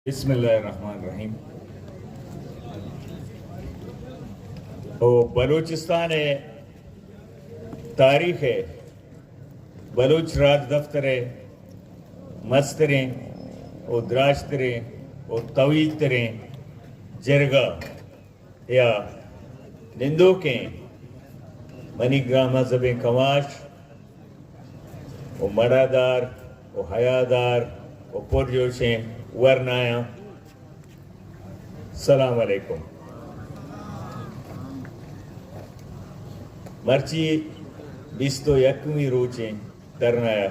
بسم اللہ الرحمن الرحیم. بلوچستان ہے، تاریخ ہے، بلوچ راج دفتر ہے، مستریں اور دراشتریں اور طویل تریں جرگا یا نندو کے منی گرامہ زبیں کماش و مرادار و حیادار و پرجوشیں ورنایا. السلام علیکم. مرچی 21 روچیں درنایا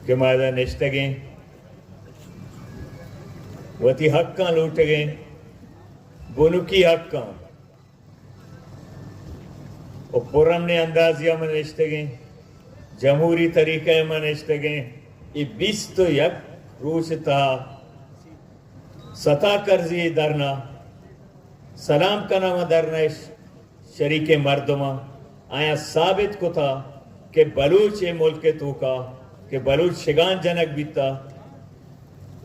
کہ مادہ نشتگیں وتی حقاں لوٹگیں بنکی حقاں و پرمنے اندازیہ میں نشتگیں جمہوری طریقہ میں نشتگیں. یہ 21 روچ تا ستا کرزی درنا سلام کنام درنا شریک مردمہ آیا ثابت کو تھا کہ بلوچ ملک تو کا کہ بلوچ شگان جنک بیتا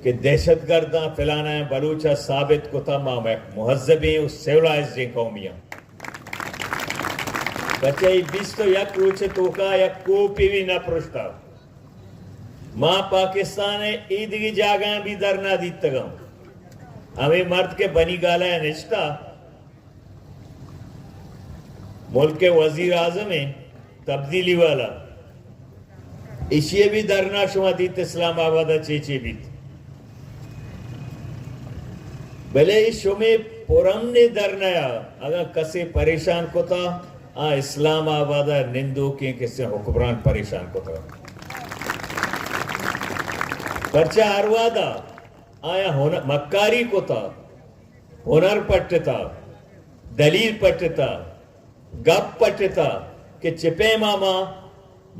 کہ دہشت گرداں فلانا ہے بلوچہ ثابت کو تھا ماں مہذبیں اور سیولائزڈیں قومیاں. بچے 21 روچ تو کا یا کوپی بھی نہ پرشتا ماں پاکستان عیدگی جاگاں بھی درنا دیتا گا. ہمیں مرد کے بنی گالا ہے نشتہ ملک کے وزیر اعظم ہیں تبدیلی والا اسے بھی درنا شما دیت اسلام آبادہ چیچے بھی بلے شما پورم نے درنایا اگر کسے پریشان کو تھا اسلام آبادہ نندو کے کسے حکمران پریشان کو تھا. پرچہ اروادہ آیا مکاری کو تھا ہنر پٹتا دلیل پٹتا گپ پٹتا کہ چپے ماما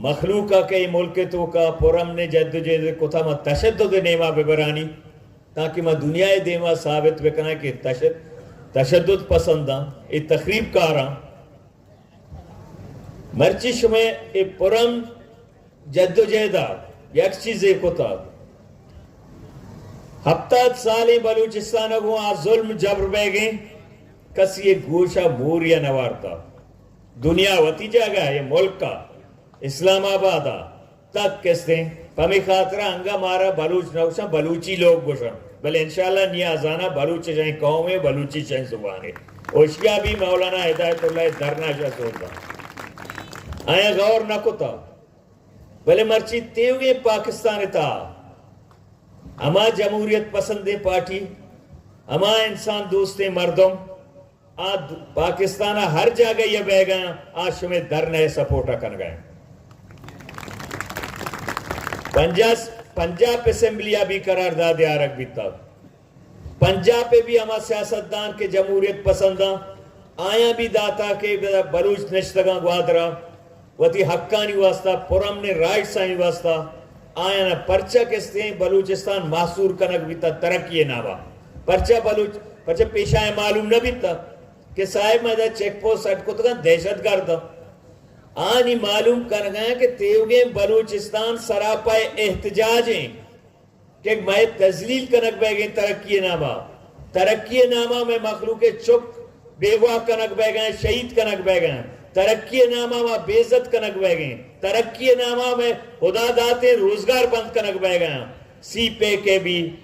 مخلوقہ کے ملک تو کا پورم نے جد جید کو تھا میں تشدد نیما ببرانی تاکہ میں دنیا دیما ثابت بکنا کہ تشدد پسنداں یہ تخریب کاراں مرچش میں یہ پورم جد جیدہ یک چیزیں کو تھا ہفتاد سالی بلوچستان کو ظلم جبر بے گئیں کسی یہ گوشہ بوریا نوارتا دنیا وتی جاگہ ہے یہ ملک کا اسلام آبادہ تک کس دیں پمی خاطرہ انگا مارا بلوچ نوشا بلوچی لوگ گوشا بلے انشاءاللہ نیازانا بلوچ چاہیں قوم ہے بلوچی چاہیں زبان ہے. اوشیا بھی مولانا ہدایت اللہ درنا شاہ سوچا آیا غور نہ کتا بلے مرچی تیوگے پاکستان تھا اما جمہوریت پسندیں پارٹی اما انسان دوستیں مردم پاکستان ہر جگہ یہ بہ گئے آج شمیں در نئے سپورٹا کر گئے. پنجاب اسمبلیہ بھی قرار داد آرک بیتا پنجاب پہ بھی اما سیاستدان کے جمہوریت پسنداں آیا بھی داتا کہ بلوچ نشتگاں گوادرہ وطی حقانی واسطہ پورم نے رائٹ سائن واسطہ آیا نا پرچہ کستے ہیں بلوچستان محصور کنک بیتا ترقی ناوا پرچہ پیشہ معلوم نہ بیتا کہ صاحب میں چیک پوسٹ سٹ کو تو دہشت گرد آنی معلوم کر گئے کہ تیوگیں بلوچستان سراپائے احتجاج ہیں کہ میں تزلیل کنک بے گئے ترقی نامہ میں مخلوق چک بیگواہ کنک بے گئے شہید کنک بے گئے ترقی نامہ میں بیزت کنک بے گئے ترقی نامہ میں خدا داتے روزگار بند کنک بے گئے. سی پے کے بھی